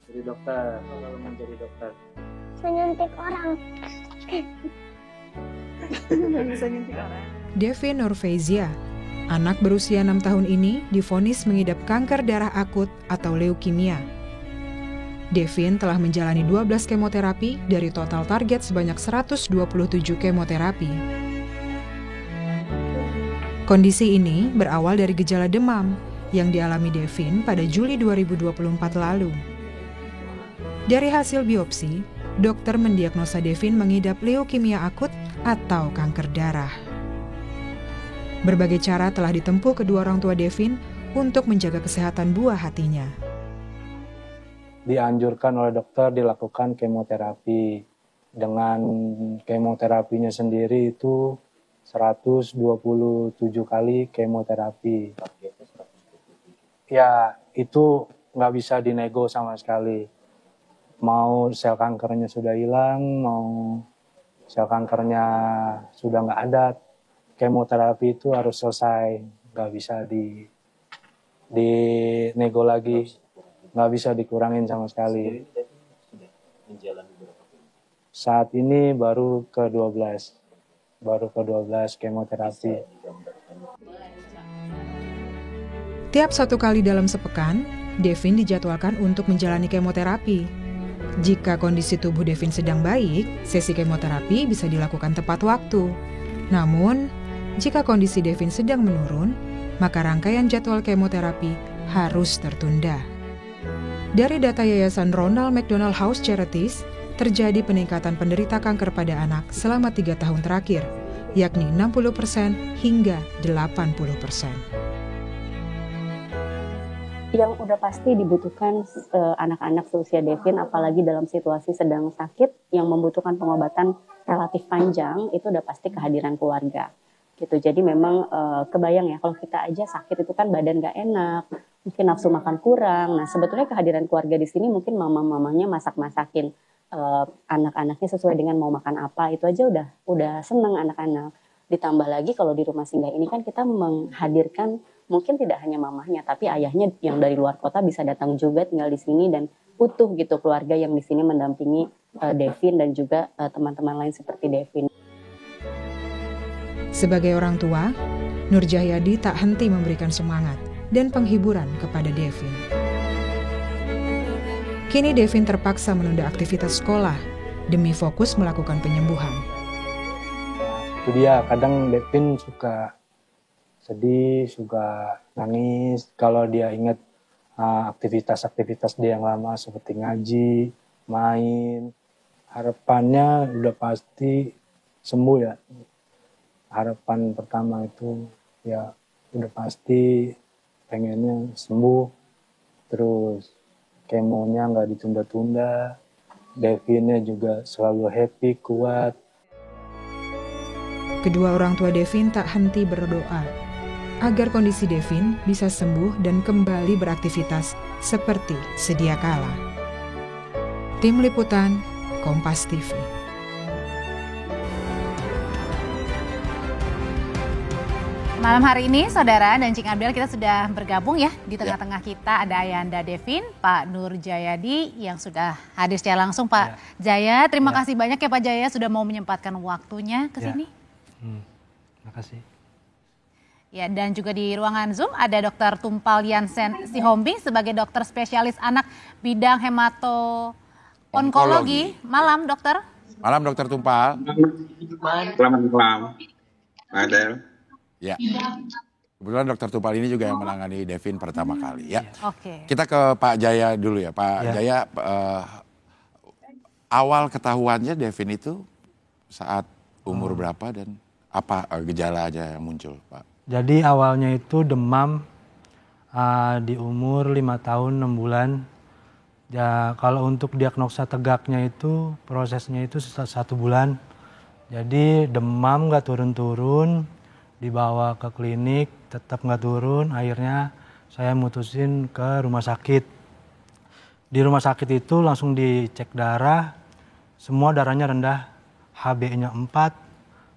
Jadi dokter, kalau mau jadi dokter. Menyuntik orang. Bisa nyuntik orang. Devin Nurfaizia, anak berusia 6 tahun ini divonis mengidap kanker darah akut atau leukemia. Devin telah menjalani 12 kemoterapi dari total target sebanyak 127 kemoterapi. Kondisi ini berawal dari gejala demam yang dialami Devin pada Juli 2024 lalu. Dari hasil biopsi, dokter mendiagnosa Devin mengidap leukemia akut atau kanker darah. Berbagai cara telah ditempuh kedua orang tua Devin untuk menjaga kesehatan buah hatinya. Dianjurkan oleh dokter dilakukan kemoterapi. Dengan kemoterapinya sendiri itu 127 kali kemoterapi. Ya, itu nggak bisa dinego sama sekali. Mau sel kankernya sudah hilang, mau sel kankernya sudah nggak ada, kemoterapi itu harus selesai. Nggak bisa dinego lagi, nggak bisa dikurangin sama sekali. Saat ini baru ke-12 kemoterapi. Tiap 1 kali dalam sepekan, Devin dijadwalkan untuk menjalani kemoterapi. Jika kondisi tubuh Devin sedang baik, sesi kemoterapi bisa dilakukan tepat waktu. Namun, jika kondisi Devin sedang menurun, maka rangkaian jadwal kemoterapi harus tertunda. Dari data Yayasan Ronald McDonald House Charities, terjadi peningkatan penderita kanker pada anak selama 3 tahun terakhir, yakni 60% hingga 80%. Yang udah pasti dibutuhkan anak-anak seusia Devin, apalagi dalam situasi sedang sakit yang membutuhkan pengobatan relatif panjang, itu udah pasti kehadiran keluarga. Gitu. Jadi memang kebayang ya, kalau kita aja sakit itu kan badan gak enak, mungkin nafsu makan kurang. Nah sebetulnya kehadiran keluarga di sini mungkin mama-mamanya masak-masakin anak-anaknya sesuai dengan mau makan apa, itu aja udah seneng anak-anak. Ditambah lagi kalau di rumah singgah ini kan kita menghadirkan mungkin tidak hanya mamahnya, tapi ayahnya yang dari luar kota bisa datang juga tinggal di sini dan utuh gitu keluarga yang di sini mendampingi Devin dan juga teman-teman lain seperti Devin. Sebagai orang tua, Nur Jahyadi tak henti memberikan semangat dan penghiburan kepada Devin. Kini Devin terpaksa menunda aktivitas sekolah demi fokus melakukan penyembuhan. Itu dia, kadang Devin suka sedih, suka nangis kalau dia ingat aktivitas-aktivitas dia yang lama seperti ngaji, main. Harapannya udah pasti sembuh ya. Harapan pertama itu ya udah pasti pengennya sembuh, terus kemonya nggak ditunda-tunda, Devinnya juga selalu happy, kuat. Kedua orang tua Devin tak henti berdoa agar kondisi Devin bisa sembuh dan kembali beraktivitas seperti sedia kala. Tim Liputan, Kompas TV. Malam hari ini, Saudara dan Cing Abdel, kita sudah bergabung ya. Di tengah-tengah kita ada Ayahanda Devin, Pak Nur Jayadi yang sudah hadir secara langsung. Pak Jaya, terima kasih banyak ya Pak Jaya sudah mau menyempatkan waktunya ke sini. Terima kasih. Ya, dan juga di ruangan Zoom ada Dr. Tumpal Yansen Sihombing sebagai dokter spesialis anak bidang hemato-onkologi. Malam, dokter. Malam, Dokter Tumpal. Selamat malam, Adel. Ya, kebetulan Dokter Tumpal ini juga yang menangani Devin pertama kali ya. Oke. Kita ke Pak Jaya dulu ya, Pak Jaya. Awal ketahuannya Devin itu saat umur berapa dan apa gejala aja yang muncul, Pak? Jadi awalnya itu demam di umur 5 tahun 6 bulan. Ya, kalau untuk diagnosa tegaknya itu prosesnya itu 1 bulan. Jadi demam nggak turun-turun, dibawa ke klinik tetap nggak turun. Akhirnya saya mutusin ke rumah sakit. Di rumah sakit itu langsung dicek darah, semua darahnya rendah, HB-nya 4,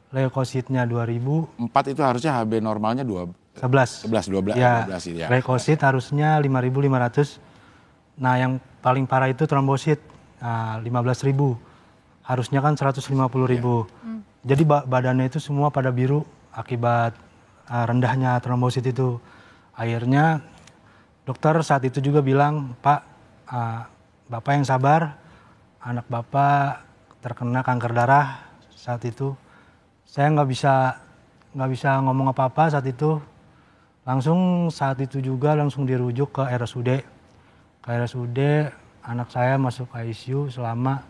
leukositnya 2000. 4 itu harusnya HB normalnya 11. 12 Ya, ya. leukosit harusnya 5.500. Nah yang paling parah itu trombosit 15.000. Harusnya kan 150.000. Jadi badannya itu semua pada biru akibat rendahnya trombosit itu. Akhirnya dokter saat itu juga bilang, Pak, Bapak yang sabar, anak Bapak terkena kanker darah saat itu. Saya nggak bisa ngomong apa-apa saat itu. Langsung saat itu juga langsung dirujuk ke RSUD. Ke RSUD, anak saya masuk ICU selama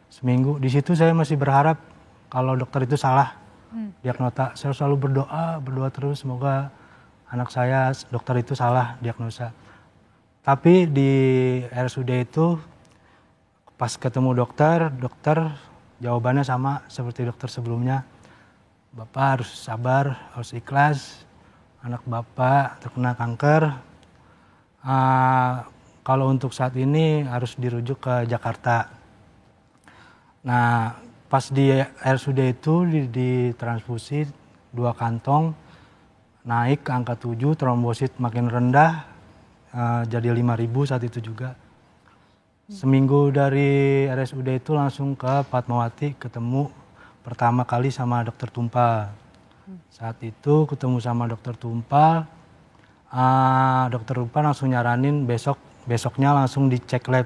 seminggu. Di situ saya masih berharap kalau dokter itu salah diagnosa. Saya selalu berdoa terus semoga anak saya dokter itu salah diagnosa. Tapi di RSUD itu pas ketemu dokter jawabannya sama seperti dokter sebelumnya. Bapak harus sabar, harus ikhlas. Anak Bapak terkena kanker. Kalau untuk saat ini harus dirujuk ke Jakarta. Nah, pas di RSUD itu ditransfusi 2 kantong, naik ke angka 7, trombosit makin rendah, jadi 5.000 saat itu juga. Seminggu dari RSUD itu langsung ke Fatmawati, ketemu pertama kali sama dokter Tumpal. Saat itu ketemu sama dokter Tumpal, dokter Tumpal langsung nyaranin besoknya langsung dicek lab.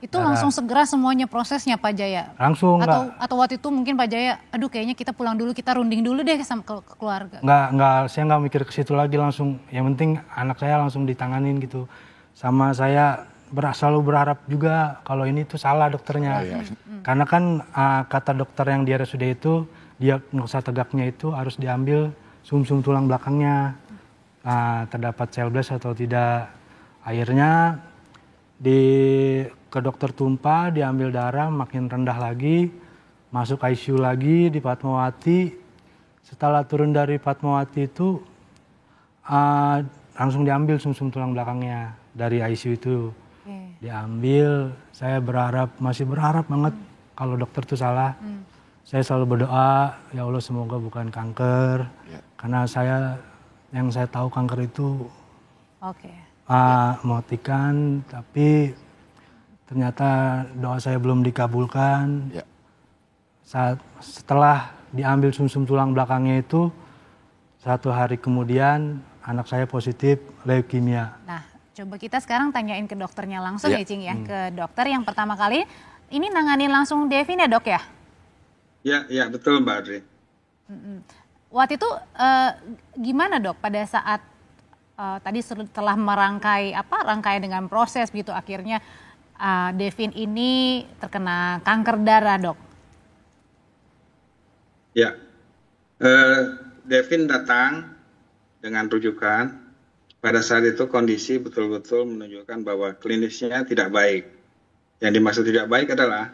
Itu langsung segera semuanya prosesnya Pak Jaya? Langsung atau waktu itu mungkin Pak Jaya, aduh kayaknya kita pulang dulu, kita runding dulu deh sama ke keluarga. Saya nggak mikir ke situ lagi, langsung yang penting anak saya langsung ditanganin gitu. Sama saya selalu berharap juga kalau ini tuh salah dokternya. Karena kan kata dokter yang di RSUD itu, diagnosa tegaknya itu harus diambil sumsum tulang belakangnya. Terdapat sel blast atau tidak. Akhirnya ke dokter Tumpah diambil darah makin rendah lagi, masuk ICU lagi di Fatmawati. Setelah turun dari Fatmawati itu langsung diambil sumsum tulang belakangnya dari ICU itu. Diambil, saya masih berharap banget kalau dokter itu salah. Saya selalu berdoa, ya Allah semoga bukan kanker. Karena yang saya tahu kanker itu mematikan, tapi ternyata doa saya belum dikabulkan. Setelah diambil sumsum tulang belakangnya itu, 1 hari kemudian anak saya positif leukemia. Nah, coba kita sekarang tanyain ke dokternya langsung ya Cing ya. Ke dokter yang pertama kali, ini nanganin langsung Devin ya dok ya? Ya betul Mbak Adri. Waktu itu gimana dok pada saat tadi setelah rangkaian dengan proses gitu akhirnya Devin ini terkena kanker darah dok? Ya, Devin datang dengan rujukan. Pada saat itu kondisi betul-betul menunjukkan bahwa klinisnya tidak baik. Yang dimaksud tidak baik adalah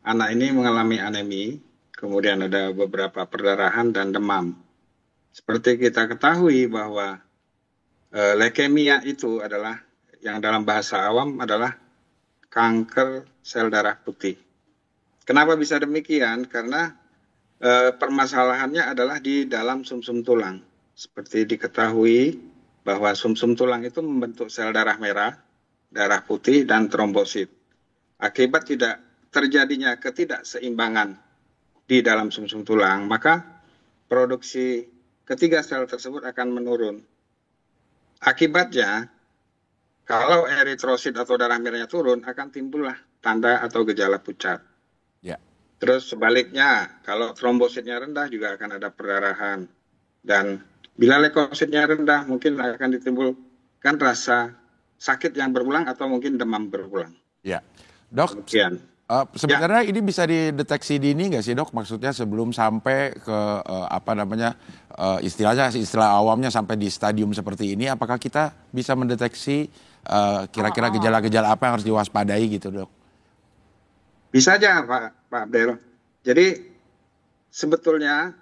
anak ini mengalami anemi, kemudian ada beberapa perdarahan dan demam. Seperti kita ketahui bahwa leukemia itu adalah yang dalam bahasa awam adalah kanker sel darah putih. Kenapa bisa demikian? Karena permasalahannya adalah di dalam sumsum tulang. Seperti diketahui bahwa sumsum tulang itu membentuk sel darah merah, darah putih, dan trombosit. Akibat tidak terjadinya ketidakseimbangan di dalam sumsum tulang, maka produksi ketiga sel tersebut akan menurun. Akibatnya, kalau eritrosit atau darah merahnya turun, akan timbullah tanda atau gejala pucat. Terus sebaliknya, kalau trombositnya rendah juga akan ada perdarahan. Dan bila leukositnya rendah, mungkin akan ditimbulkan rasa sakit yang berulang atau mungkin demam berulang. Ya, dok. Sebenarnya ini bisa dideteksi dini nggak sih dok? Maksudnya sebelum sampai ke istilah awamnya sampai di stadium seperti ini, apakah kita bisa mendeteksi kira-kira gejala-gejala apa yang harus diwaspadai gitu dok? Bisa aja Pak Abdel. Jadi sebetulnya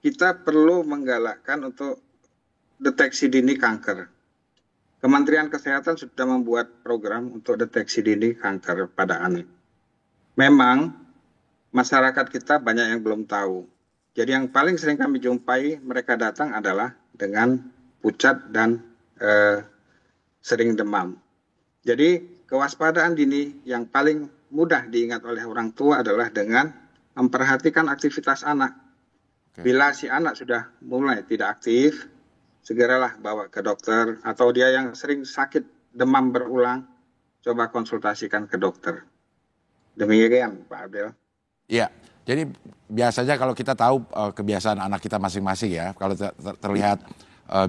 kita perlu menggalakkan untuk deteksi dini kanker. Kementerian Kesehatan sudah membuat program untuk deteksi dini kanker pada anak. Memang masyarakat kita banyak yang belum tahu. Jadi yang paling sering kami jumpai mereka datang adalah dengan pucat dan sering demam. Jadi kewaspadaan dini yang paling mudah diingat oleh orang tua adalah dengan memperhatikan aktivitas anak. Bila si anak sudah mulai tidak aktif, segeralah bawa ke dokter, atau dia yang sering sakit demam berulang, coba konsultasikan ke dokter. Demikian Pak Abdel. Iya, jadi biasanya kalau kita tahu kebiasaan anak kita masing-masing ya, kalau terlihat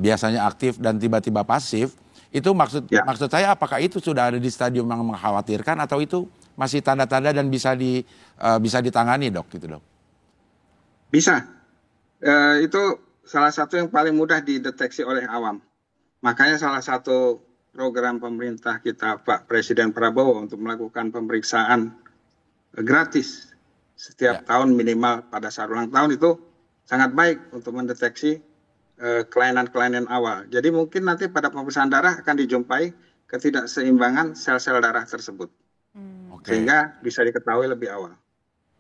biasanya aktif dan tiba-tiba pasif, itu maksud saya apakah itu sudah ada di stadium yang mengkhawatirkan atau itu masih tanda-tanda dan bisa ditangani dok, gitu dok? Bisa. Itu salah satu yang paling mudah dideteksi oleh awam. Makanya salah satu program pemerintah kita Pak Presiden Prabowo untuk melakukan pemeriksaan gratis setiap tahun minimal pada saat ulang tahun itu sangat baik untuk mendeteksi kelainan-kelainan awal. Jadi mungkin nanti pada pemeriksaan darah akan dijumpai ketidakseimbangan sel-sel darah tersebut. Sehingga bisa diketahui lebih awal.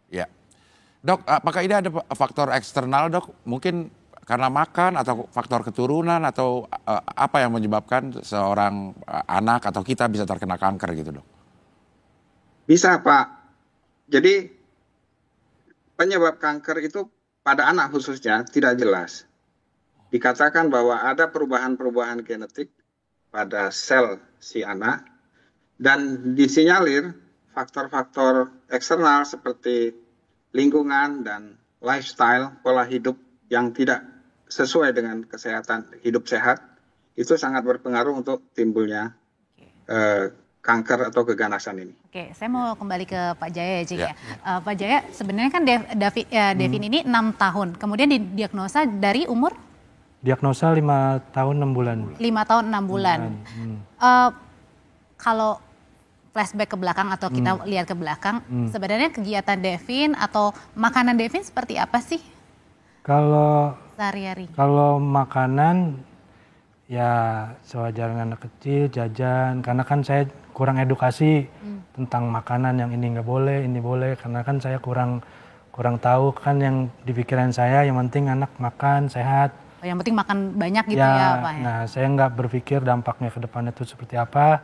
Ya. Dok, apakah ini ada faktor eksternal dok? Mungkin karena makan atau faktor keturunan atau apa yang menyebabkan seorang anak atau kita bisa terkena kanker gitu dok? Bisa Pak. Jadi penyebab kanker itu pada anak khususnya tidak jelas. Dikatakan bahwa ada perubahan-perubahan genetik pada sel si anak dan disinyalir faktor-faktor eksternal seperti lingkungan dan lifestyle, pola hidup yang tidak sesuai dengan kesehatan hidup sehat, itu sangat berpengaruh untuk timbulnya kanker atau keganasan ini. Oke, saya mau kembali ke Pak Jaya ya, Cik ya. Pak Jaya, sebenarnya kan Devin ini 6 tahun, kemudian didiagnosa dari umur? Diagnosa 5 tahun 6 bulan. 5 tahun 6 bulan. Kalau flashback ke belakang atau kita lihat ke belakang, sebenarnya kegiatan Devin atau makanan Devin seperti apa sih? Kalau sehari-hari. Kalau makanan ya sewajarnya anak kecil jajan, karena kan saya kurang edukasi tentang makanan yang ini nggak boleh, ini boleh, karena kan saya kurang tahu kan yang di pikiran saya yang penting anak makan sehat. Oh, yang penting makan banyak gitu ya Pak ya? Nah saya nggak berpikir dampaknya ke depannya itu seperti apa.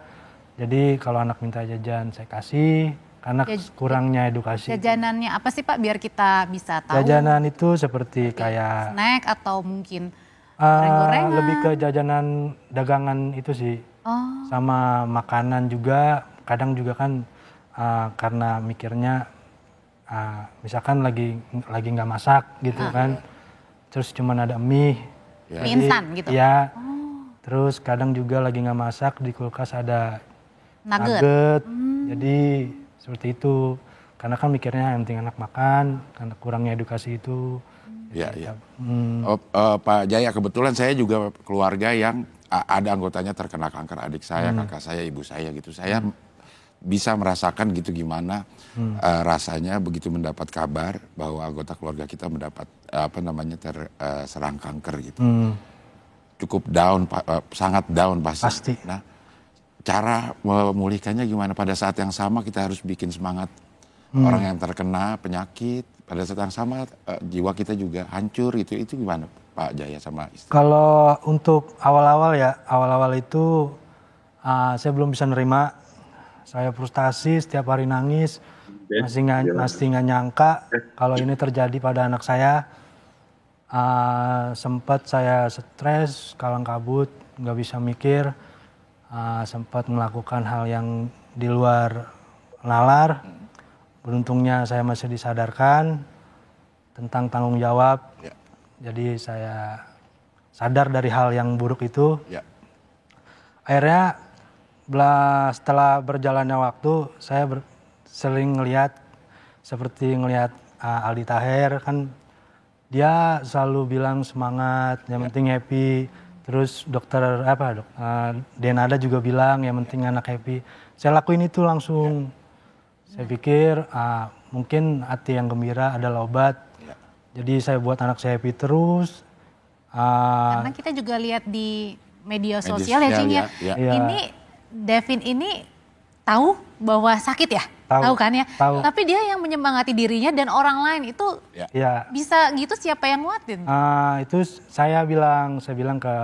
Jadi kalau anak minta jajan saya kasih, karena kurangnya edukasi. Jajanannya apa sih Pak biar kita bisa tahu? Jajanan itu seperti kayak snack atau mungkin goreng-gorengan? Lebih ke jajanan dagangan itu sih. Sama makanan juga, kadang juga kan karena mikirnya misalkan lagi nggak masak gitu kan. Terus cuman ada mie. Mie instan gitu? Ya. Terus kadang juga lagi nggak masak, di kulkas ada nugget. Jadi seperti itu. Karena kan mikirnya yang penting anak makan, karena kurangnya edukasi itu. Iya. Pak Jaya, kebetulan saya juga keluarga yang ada anggotanya terkena kanker, adik saya, kakak saya, ibu saya gitu. Saya bisa merasakan gitu gimana rasanya begitu mendapat kabar bahwa anggota keluarga kita mendapat terserang kanker gitu. Cukup down, sangat down pasti. Nah, cara memulihkannya gimana? Pada saat yang sama kita harus bikin semangat orang yang terkena penyakit. Pada saat yang sama jiwa kita juga hancur gitu. Itu gimana Pak Jaya sama istri? Kalau untuk awal-awal itu saya belum bisa nerima. Saya frustasi, setiap hari nangis. Masih nggak nyangka kalau ini terjadi pada anak saya. Sempat saya stres, kalang kabut, nggak bisa mikir. Sempat melakukan hal yang di luar nalar. Beruntungnya saya masih disadarkan tentang tanggung jawab. Jadi saya sadar dari hal yang buruk itu. Akhirnya setelah berjalannya waktu, saya sering ngelihat seperti ngelihat Aldi Taher kan, dia selalu bilang semangat, yang penting happy. Terus Denada juga bilang yang penting anak happy. Saya lakuin itu langsung. Saya pikir mungkin hati yang gembira adalah obat. Jadi saya buat anak saya happy terus. Karena kita juga lihat di media sosial ya Cing ya. Ini Devin ini tahu bahwa sakit ya? Tahu kan ya? Tahu. Tapi dia yang menyemangati dirinya dan orang lain itu bisa gitu, siapa yang nguatin? Itu saya bilang ke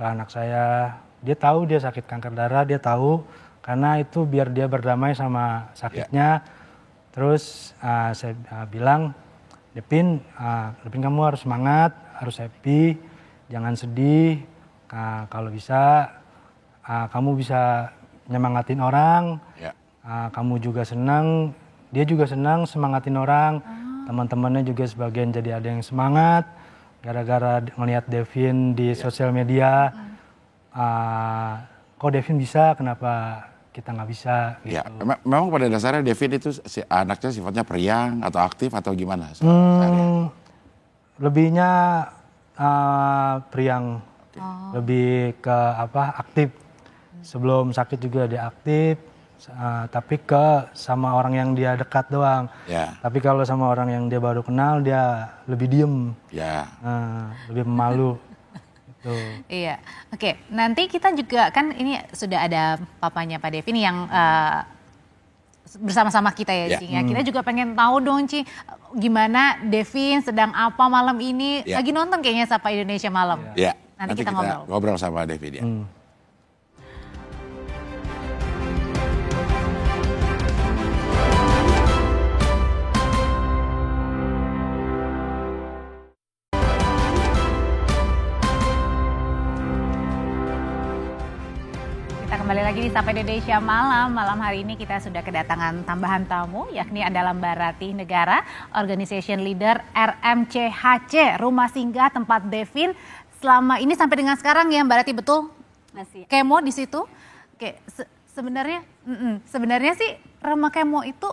anak saya, Dia tahu dia sakit kanker darah, dia tahu karena itu biar dia berdamai sama sakitnya. Terus saya bilang, Devin kamu harus semangat, harus happy, jangan sedih. Kalau bisa kamu bisa nyemangatin orang, kamu juga senang, dia juga senang semangatin orang. Teman-temannya juga sebagian jadi ada yang semangat gara-gara ngelihat Devin di sosial media. Kok Devin bisa, kenapa kita nggak bisa gitu. Ya, memang pada dasarnya Devin itu anaknya sifatnya periang atau aktif atau gimana? Lebihnya periang, lebih ke aktif. Sebelum sakit juga dia aktif, tapi sama orang yang dia dekat doang. Tapi kalau sama orang yang dia baru kenal dia lebih diem, lebih pemalu. Iya, oke. Nanti kita juga kan ini sudah ada papanya Pak Devin yang bersama-sama kita ya, Cing. Ya. Kita juga pengen tahu dong, Cing, gimana Devin sedang apa malam ini? Lagi nonton kayaknya Sapa Indonesia Malam. Nanti kita ngobrol sama Devin ya. Kembali lagi di Sapa Indonesia Malam. Malam hari ini kita sudah kedatangan tambahan tamu, yakni adalah Mbak Ratih Negara, Organization Leader RMCHC, Rumah Singgah Tempat Devin. Selama ini sampai dengan sekarang ya Mbak Ratih, betul? Masih. Kemo di situ. Oke, sebenarnya sih rumah kemo itu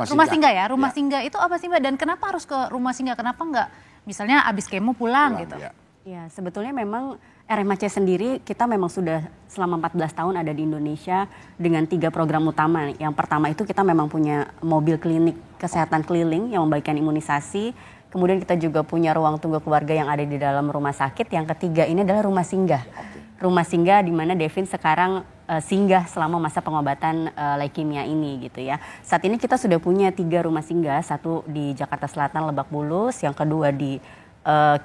rumah singgah ya. Rumah singgah itu apa sih Mbak? Dan kenapa harus ke rumah singgah? Kenapa nggak misalnya abis kemo pulang gitu? Ya, sebetulnya memang RMHC sendiri kita memang sudah selama 14 tahun ada di Indonesia dengan 3 program utama. Yang pertama itu kita memang punya mobil klinik kesehatan keliling yang membagikan imunisasi. Kemudian kita juga punya ruang tunggu keluarga yang ada di dalam rumah sakit. Yang ketiga ini adalah rumah singgah. Rumah singgah di mana Devin sekarang singgah selama masa pengobatan leukemia ini gitu ya. Saat ini kita sudah punya 3 rumah singgah, satu di Jakarta Selatan Lebak Bulus, yang kedua di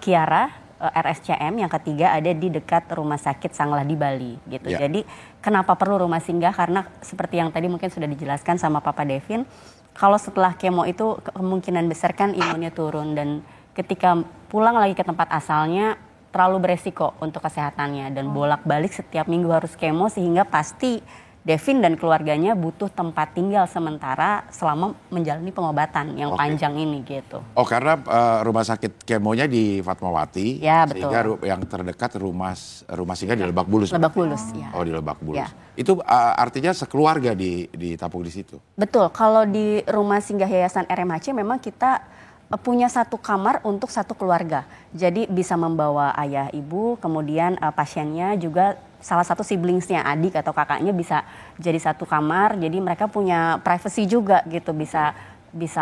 Kiara RSCM, yang ketiga ada di dekat Rumah Sakit Sanglah di Bali gitu. Jadi kenapa perlu rumah singgah? Karena seperti yang tadi mungkin sudah dijelaskan sama Papa Devin, kalau setelah kemo itu kemungkinan besar kan imunnya turun, dan ketika pulang lagi ke tempat asalnya terlalu beresiko untuk kesehatannya, dan bolak-balik setiap minggu harus kemo, sehingga pasti Devin dan keluarganya butuh tempat tinggal sementara selama menjalani pengobatan yang panjang ini gitu. Oh, karena rumah sakit kemonya di Fatmawati, ya, betul. Sehingga yang terdekat rumah singgah di Lebak Bulus. Lebak Bulus, ya. Oh, di Lebak Bulus. Ya. Itu artinya sekeluarga ditampung di situ? Betul, kalau di rumah singgah Yayasan RMHC memang kita punya 1 kamar untuk 1 keluarga. Jadi bisa membawa ayah, ibu, kemudian pasiennya juga salah satu siblingsnya, adik atau kakaknya bisa jadi 1 kamar. Jadi mereka punya privacy juga gitu, bisa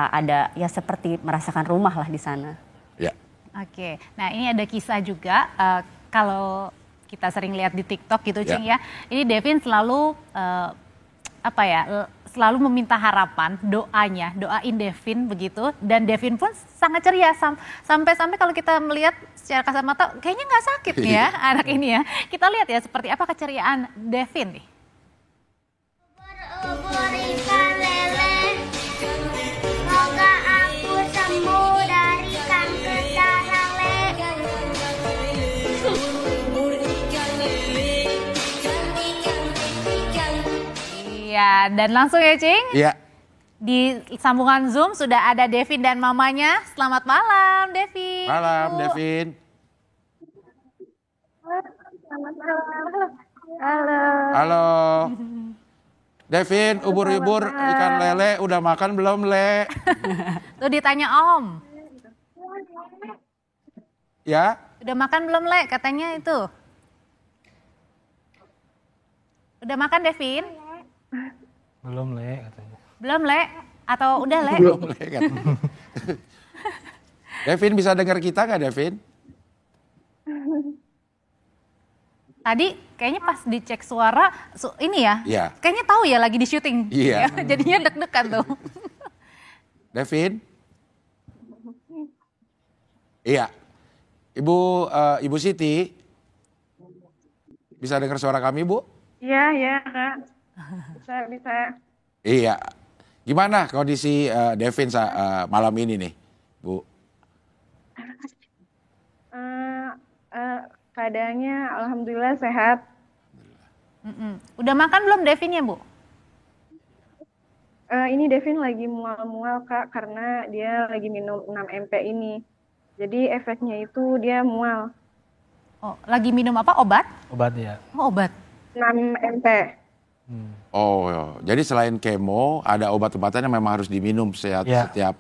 ada ya seperti merasakan rumah lah di sana. Ya. Oke, nah ini ada kisah juga kalau kita sering lihat di TikTok gitu, Cing ya. Ini Devin selalu selalu meminta harapan, doain Devin begitu, dan Devin pun sangat ceria sampai kalau kita melihat secara kasat mata kayaknya nggak sakit nih ya anak ini ya. Kita lihat ya seperti apa keceriaan Devin nih. Ubur ikan lele, semoga aku sembuh dari kanker darah Iya, dan langsung ya Cing. Iya. Di sambungan Zoom sudah ada Devin dan mamanya. Selamat malam Devin. Malam Devin. Selamat malam. Halo. Halo. Devin, ubur-ubur ikan lele udah makan belum, Le? Tuh ditanya Om. Ya? Udah makan belum, Le? Katanya itu. Udah makan, Devin? Belum, Le, katanya. Belum, Le? Atau udah, Le? Belum, Le, katanya. Devin bisa dengar kita nggak, Devin? Tadi kayaknya pas dicek suara, ini ya, kayaknya tahu ya lagi di syuting. Iya. Ya, jadinya deg-degan tuh. Devin? Iya. Ibu Siti? Bisa dengar suara kami, Bu? Iya, Kak. Bisa. Iya. Gimana kondisi Devin malam ini nih, Bu? Keadaannya alhamdulillah sehat. Udah makan belum Devinnya, Bu? Ini Devin lagi mual-mual, Kak, karena dia lagi minum 6 MP ini. Jadi efeknya itu dia mual. Oh, lagi minum apa? Obat? Obat ya. Oh, obat. 6 MP. Oh, jadi selain kemo ada obat-obatan yang memang harus diminum setiap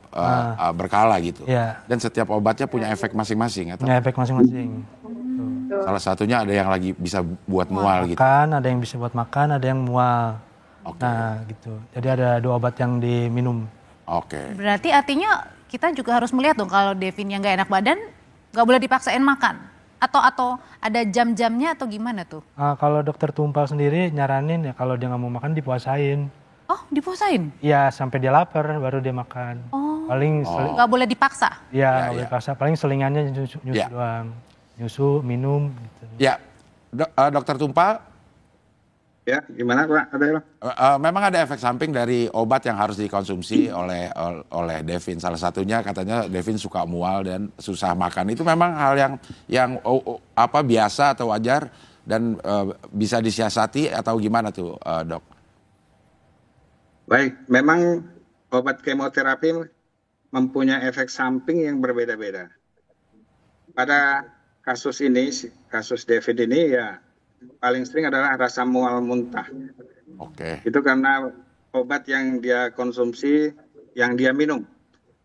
berkala gitu. Ya. Dan setiap obatnya punya efek masing-masing atau? Punya efek masing-masing. Salah satunya ada yang lagi bisa buat mual gitu. Ada yang bisa buat makan, ada yang mual. Oke. Nah, gitu. Jadi ada 2 obat yang diminum. Oke. Berarti artinya kita juga harus melihat dong kalau Devin yang nggak enak badan, nggak boleh dipaksain makan. Atau ada jam-jamnya atau gimana tuh? Kalau dokter Tumpal sendiri nyaranin ya kalau dia nggak mau makan dipuasain. Oh, dipuasain? Iya, sampai dia lapar baru dia makan. Oh. Paling nggak boleh dipaksa? Iya, nggak boleh dipaksa. Paling selingannya nyusu doang. Nyusu, minum gitu. Ya, dokter Tumpal. Ya, gimana Pak? Memang ada efek samping dari obat yang harus dikonsumsi oleh Devin. Salah satunya katanya Devin suka mual dan susah makan. Itu memang hal yang biasa atau wajar dan bisa disiasati atau gimana tuh, Dok? Baik, memang obat kemoterapi mempunyai efek samping yang berbeda-beda. Pada kasus Devin ini ya paling sering adalah rasa mual muntah. Oke. Itu karena obat yang dia konsumsi, yang dia minum.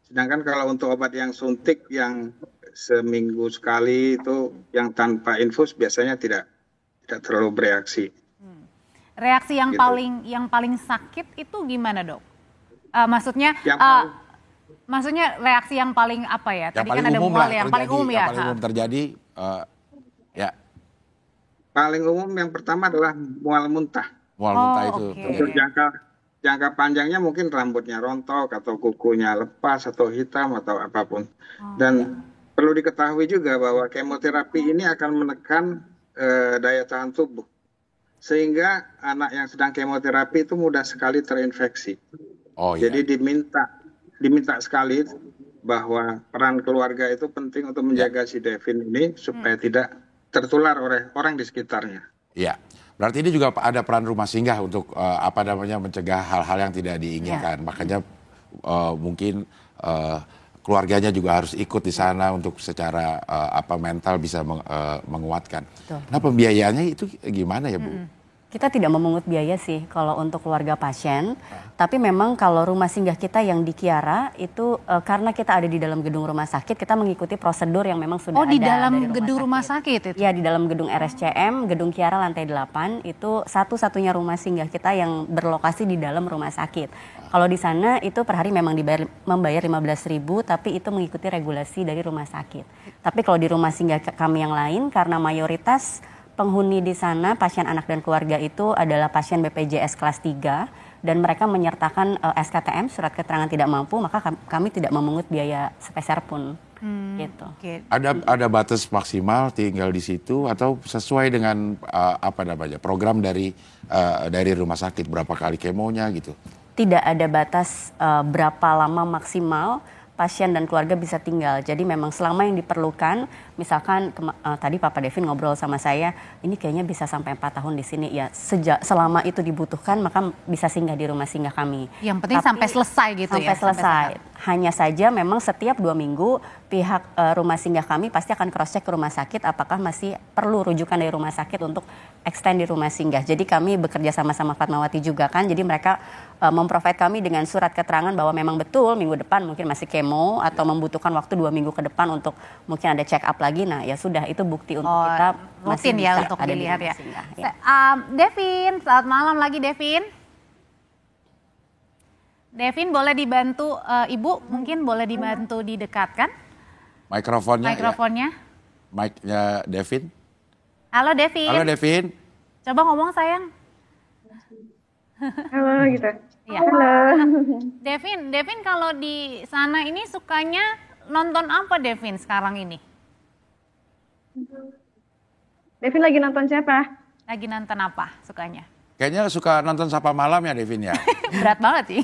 Sedangkan kalau untuk obat yang suntik yang seminggu sekali itu yang tanpa infus biasanya tidak terlalu bereaksi. Reaksi yang gitu. paling sakit itu gimana, Dok? Maksudnya maksudnya reaksi yang paling apa ya? Yang Tadi paling kan ada umum mual lah, yang paling umum ya. Yang paling umum terjadi ya. Paling umum yang pertama adalah mual muntah. Mual muntah itu. Okay. Untuk jangka panjangnya mungkin rambutnya rontok atau kukunya lepas atau hitam atau apapun. Dan perlu diketahui juga bahwa kemoterapi ini akan menekan daya tahan tubuh. Sehingga anak yang sedang kemoterapi itu mudah sekali terinfeksi. Oh, iya. Jadi diminta sekali bahwa peran keluarga itu penting untuk menjaga si Devin ini supaya tidak tertular oleh orang di sekitarnya. Iya, berarti ini juga ada peran rumah singgah untuk mencegah hal-hal yang tidak diinginkan. Makanya mungkin keluarganya juga harus ikut di sana untuk secara mental bisa menguatkan. Betul. Nah, pembiayaannya itu gimana ya, Bu? Kita tidak memungut biaya sih kalau untuk keluarga pasien, tapi memang kalau rumah singgah kita yang di Kiara itu karena kita ada di dalam gedung rumah sakit, kita mengikuti prosedur yang memang sudah ada. Oh, di dalam gedung rumah sakit itu? Ya, di dalam gedung RSCM, gedung Kiara lantai 8 itu satu-satunya rumah singgah kita yang berlokasi di dalam rumah sakit. Kalau di sana itu per hari memang membayar 15.000, tapi itu mengikuti regulasi dari rumah sakit. Tapi kalau di rumah singgah kami yang lain, karena mayoritas penghuni di sana, pasien anak dan keluarga itu adalah pasien BPJS kelas 3 dan mereka menyertakan SKTM, surat keterangan tidak mampu, maka kami tidak memungut biaya sepeser pun. Gitu. Okay. Ada batas maksimal tinggal di situ atau sesuai dengan program dari rumah sakit, berapa kali kemonya gitu? Tidak ada batas berapa lama maksimal pasien dan keluarga bisa tinggal. Jadi memang selama yang diperlukan, misalkan tadi Papa Devin ngobrol sama saya, ini kayaknya bisa sampai 4 tahun di sini. Ya selama itu dibutuhkan, maka bisa singgah di rumah singgah kami. Yang penting sampai selesai gitu sampai ya? Selesai. Hanya saja memang setiap 2 minggu pihak rumah singgah kami pasti akan cross check ke rumah sakit apakah masih perlu rujukan dari rumah sakit untuk extend di rumah singgah. Jadi kami bekerja sama-sama Fatmawati juga kan. Jadi mereka memprovide kami dengan surat keterangan bahwa memang betul minggu depan mungkin masih kemo atau membutuhkan waktu 2 minggu ke depan untuk mungkin ada check up lagi. Nah ya sudah, itu bukti untuk kita masih rutin ya bisa untuk ada dilihat di ya. rumah singgah, ya. Devin, selamat malam lagi Devin. Devin boleh dibantu, Ibu mungkin boleh dibantu didekatkan Mikrofonnya. mikrofonnya. Ya. Mic-nya Devin. Halo Devin. Halo Devin. Coba ngomong sayang. Halo gitu. Iya. Halo. Devin kalau di sana ini sukanya nonton apa Devin sekarang ini? Devin lagi nonton siapa? Lagi nonton apa sukanya? Kayaknya suka nonton Sapa Malam ya Devin ya? Berat banget sih.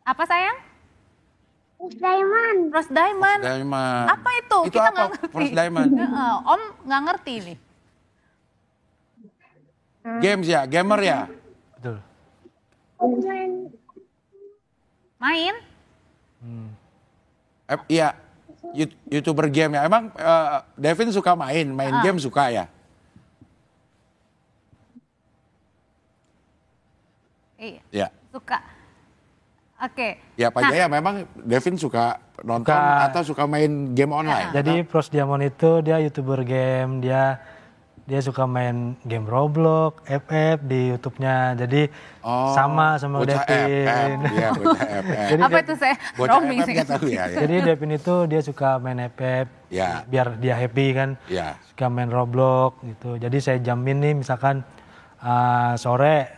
Apa sayang? Diamond. Rose Diamond. Diamond. Apa itu? Itu Kita apa? nggak ngerti. Rose Diamond. Om nggak ngerti nih. Games ya, gamer ya? Betul. Main? Iya, YouTuber game ya. Emang Devin suka main game suka ya? Iya. Ya. Suka. Oke. Ya Pak Jaya memang Devin suka nonton atau suka main game online? Jadi Pros Diamond itu dia YouTuber game, dia suka main game Roblox, FF di YouTube-nya. Jadi sama bocah Devin. Iya, bocah FF. Jadi Apa itu saya? Bocah Roaming FF sih. nggak tahu ya. Jadi Devin itu dia suka main FF, Ya. biar dia happy kan. Ya. Suka main Roblox gitu. Jadi saya jamin nih misalkan sore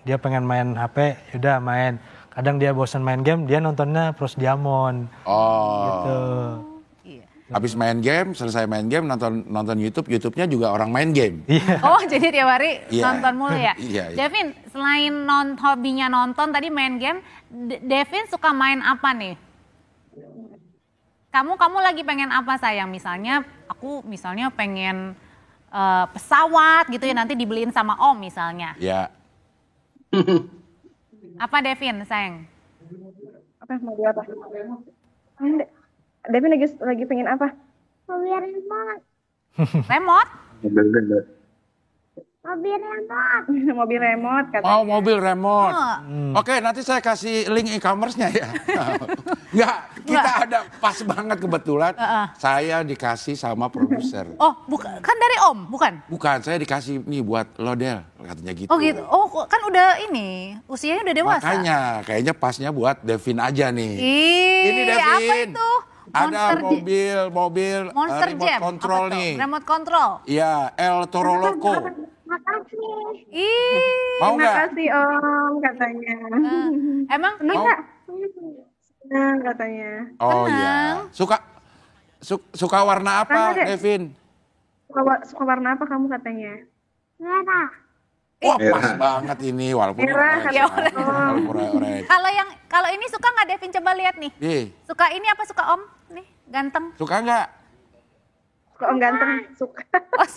dia pengen main HP, yaudah main. Kadang dia bosan main game, dia nontonnya Pros Diamond. Gitu. Habis main game, selesai main game, nonton YouTube, YouTube-nya juga orang main game. Iya. Oh, jadi tiap hari Iya. nonton mulu ya? Iya, iya. Devin, selain hobinya nonton, tadi main game, Devin suka main apa nih? Kamu lagi pengen apa sayang? Aku misalnya pengen pesawat gitu ya, nanti dibeliin sama Om misalnya. Ya. Apa Devin sayang? Apa mau dia apa? Devin lagi pengen apa? Mobil remote. Remote? Mobil remote. Mobil remote katanya. Oh, mobil remote. Oh. Oke, nanti saya kasih link e-commerce-nya ya. Enggak, kita ada pas banget kebetulan. Saya dikasih sama produser. Oh, bukan, kan dari Om, bukan? Bukan, saya dikasih nih buat lo Del, katanya gitu. Oh gitu. Oh, kan udah ini, usianya udah dewasa. Makanya, kayaknya pasnya buat Devin aja nih. Ini Devin. apa itu? Ada Monster mobil Monster remote Jam. control Apa tuh? nih. Remote control. Iya, El Toro Loco. Makasih. Ih. Mau Terima nggak? kasih Om katanya. Emang Senang Mau? nggak? Senang katanya. Oh Tenang. iya. Suka warna apa, Sama deh. Devin? Suka warna apa kamu katanya? Merah. Wah, Merah. pas banget ini walaupun Merah, orange. ya, Walaupun orange. kalau ini suka nggak Devin, coba lihat nih. Ih, Suka ini apa suka Om? Nih, ganteng. suka nggak? Suka Om ganteng? Suka. Oh,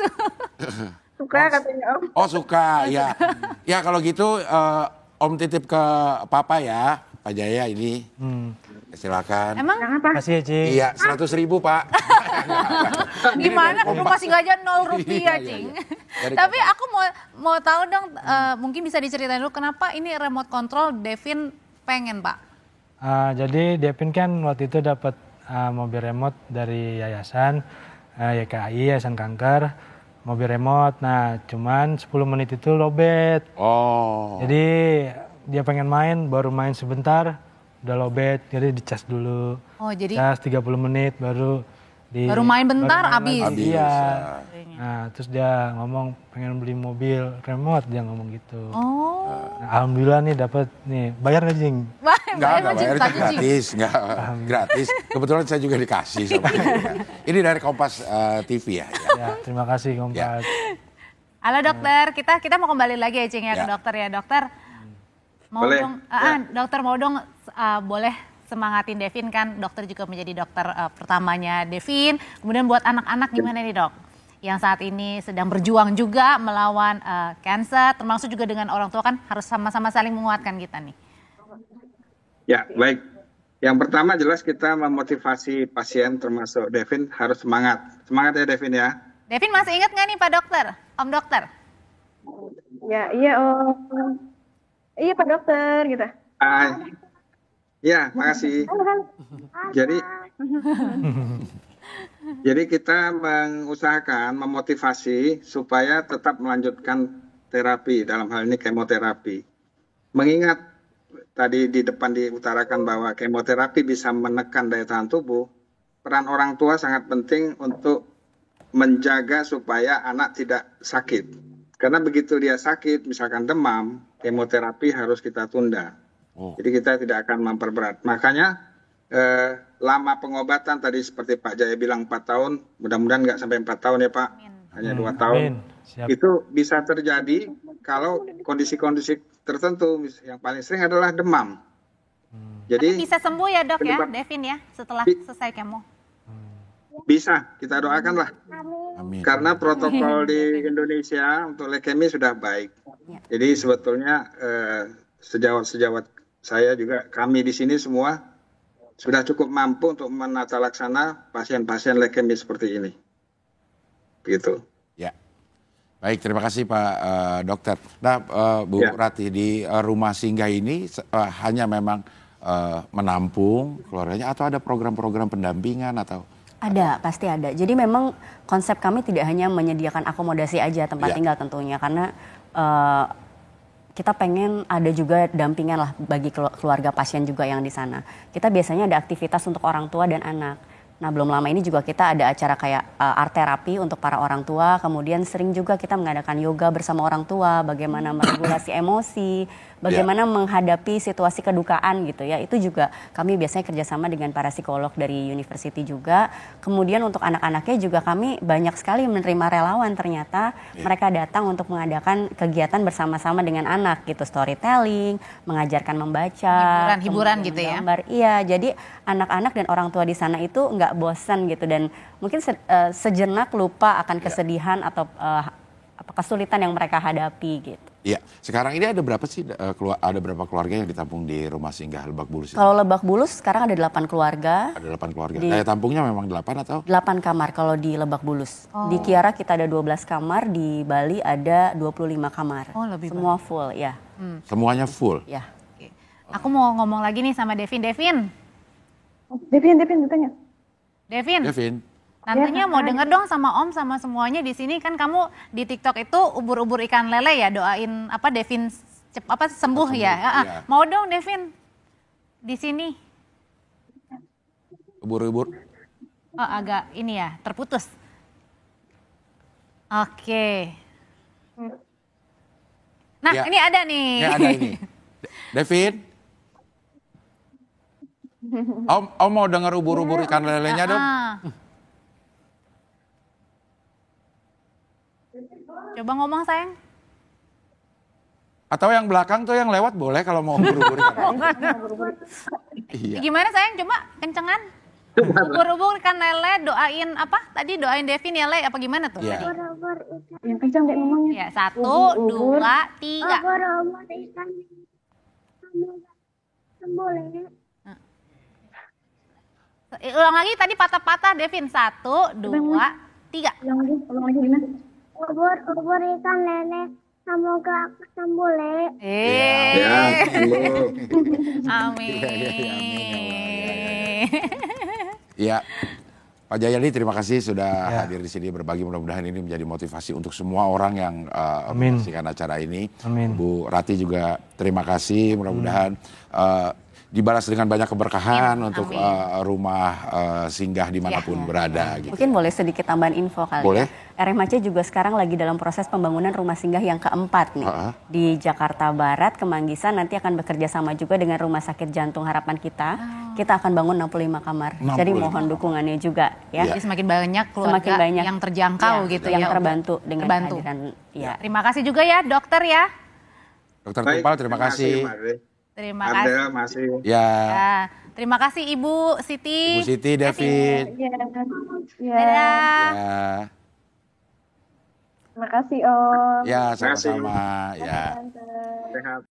Suka katanya Om. Oh suka, ya. Ya kalau gitu Om titip ke Papa ya, Pak Jaya ini. Silakan. Emang Yang apa? Makasih ya, Ci. Iya, 100.000 Pak. gimana? Ini Lu masih gajian 0 rupiah, Iya, iya, Cing. iya. Dari Tapi Kompas. aku mau tahu dong, mungkin bisa diceritain dulu kenapa ini remote control Devin pengen, Pak? Jadi Devin kan waktu itu dapat mobil remote dari yayasan YKI, Yayasan Kanker, mobil remote. Nah, cuman 10 menit itu lowbat. Oh. Jadi dia pengen main, baru main sebentar, udah lowbat, jadi dicas dulu. Oh, jadi Cas 30 menit baru Baru main bentar, habis. lagi. Habis, Iya. ya. Nah, terus dia ngomong pengen beli mobil remote, dia ngomong gitu. Oh. Nah, alhamdulillah nih dapat nih, bayar nggak Jing? Enggak bayar, itu Cing. gratis, enggak gratis. Kebetulan saya juga dikasih sama dia. Ini dari Kompas TV ya. Ya, terima kasih Kompas. Halo dokter, kita mau kembali lagi ya Cing ya ke Ya. dokter ya. Dokter, mau Boleh, dong, ya. dokter mau dong boleh semangatin Devin kan, dokter juga menjadi dokter pertamanya Devin. Kemudian buat anak-anak gimana nih dok? Yang saat ini sedang berjuang juga melawan cancer, termasuk juga dengan orang tua kan harus sama-sama saling menguatkan kita nih. Ya, baik. Yang pertama jelas kita memotivasi pasien termasuk Devin harus semangat. Semangat ya Devin ya. Devin masih ingat nggak nih Pak Dokter, Om Dokter? Ya, iya Om. Iya Pak Dokter gitu. Ya, makasih. Jadi kita mengusahakan memotivasi supaya tetap melanjutkan terapi, dalam hal ini kemoterapi. Mengingat tadi di depan diutarakan bahwa kemoterapi bisa menekan daya tahan tubuh, peran orang tua sangat penting untuk menjaga supaya anak tidak sakit. Karena begitu dia sakit, misalkan demam, kemoterapi harus kita tunda. Jadi kita tidak akan memperberat. Makanya lama pengobatan tadi seperti Pak Jaya bilang 4 tahun, mudah-mudahan nggak sampai 4 tahun ya Pak. hanya 2 tahun. Amin. Siap. Itu bisa terjadi kalau kondisi-kondisi tertentu. Yang paling sering adalah demam. Jadi Tapi bisa sembuh ya dok ya, penyebab- Devin ya, setelah selesai kemo. bisa, kita doakanlah. Amin. Karena protokol di Indonesia untuk leukemia sudah baik. Jadi sebetulnya sejawat-sejawat saya juga, kami di sini semua sudah cukup mampu untuk menata laksana pasien-pasien leukemia seperti ini. Gitu. Ya. Baik, terima kasih Pak Dokter. Nah, Bu Rati, di rumah singgah ini hanya memang menampung keluarganya atau ada program-program pendampingan atau? Ada, pasti ada. Jadi memang konsep kami tidak hanya menyediakan akomodasi aja tempat tinggal tentunya, karena kita pengen ada juga dampingan lah bagi keluarga pasien juga yang di sana. Kita biasanya ada aktivitas untuk orang tua dan anak. Nah, belum lama ini juga kita ada acara kayak art terapi untuk para orang tua. Kemudian sering juga kita mengadakan yoga bersama orang tua, bagaimana meregulasi emosi, bagaimana menghadapi situasi kedukaan gitu ya. Itu juga kami biasanya kerjasama dengan para psikolog dari university juga. Kemudian untuk anak-anaknya juga kami banyak sekali menerima relawan ternyata. Mereka datang untuk mengadakan kegiatan bersama-sama dengan anak gitu. Storytelling, mengajarkan membaca. Hiburan gitu ya. Gambar. Iya, jadi anak-anak dan orang tua di sana itu nggak bosan gitu. Dan mungkin sejenak lupa akan kesedihan atau kesulitan yang mereka hadapi gitu. Iya, sekarang ini ada berapa sih ada berapa keluarga yang ditampung di rumah singgah Lebak Bulus? Kalau Lebak Bulus sekarang ada 8 keluarga. Ada 8 keluarga. Daya tampungnya memang 8 atau? 8 kamar kalau di Lebak Bulus. Di Kiara kita ada 12 kamar, di Bali ada 25 kamar. Oh, lebih semua full ya. Semuanya full. Ya. Oke. Aku mau ngomong lagi nih sama Devin. Devin ditanya. Devin. Nantinya mau denger dong sama Om sama semuanya di sini, kan kamu di TikTok itu ubur-ubur ikan lele ya, doain Devin sembuh ya. Iya. Mau dong Devin di sini. Ubur-ubur. Oh, agak ini ya, terputus. Oke. Nah, Ya. ini ada nih. Ini ada ini. Devin. Om mau dengar ubur-ubur ikan lelenya dong? Coba ngomong sayang. Atau yang belakang tuh yang lewat boleh kalau mau ubur-ubur ikan lele. Iya. Gimana sayang? Coba kencengan. Ubur-ubur ikan lele, doain tadi doain Devin ya Le, apa gimana tuh? Iya. Yang kencang deh ngomongnya. Ya, 1, 2, 3. Ubur-ubur ikan boleh. Ulang lagi tadi patah-patah Devin. 1, 2, 3. Ulang lagi gimana? Ubur-ubur ikan lele, semoga aku sembuh, Le. Ya, sembuh. Amin. Iya. Pak Jayadi, terima kasih sudah hadir di sini berbagi. Mudah-mudahan ini menjadi motivasi untuk semua orang yang menyaksikan acara ini. Amin. Bu Rati juga terima kasih. Mudah-mudahan dibalas dengan banyak keberkahan untuk rumah singgah dimanapun berada. Gitu. Mungkin boleh sedikit tambahan info kali Boleh. ya. RMAC juga sekarang lagi dalam proses pembangunan rumah singgah yang keempat nih. Di Jakarta Barat, Kemanggisan nanti akan bekerja sama juga dengan Rumah Sakit Jantung Harapan kita. Kita akan bangun 65 kamar. 65. Jadi mohon dukungannya juga ya. Jadi semakin banyak keluarga yang terjangkau gitu yang ya. terbantu dengan kehadiran. Ya. Terima kasih juga ya dokter ya. Dokter Tumpal, terima kasih. Terima kasih. Masih. Ya. Terima kasih Ibu Siti. Ibu Siti, Devin. Dadah. Ya. Terima kasih Om. Ya, sama-sama. Ya. Sehat.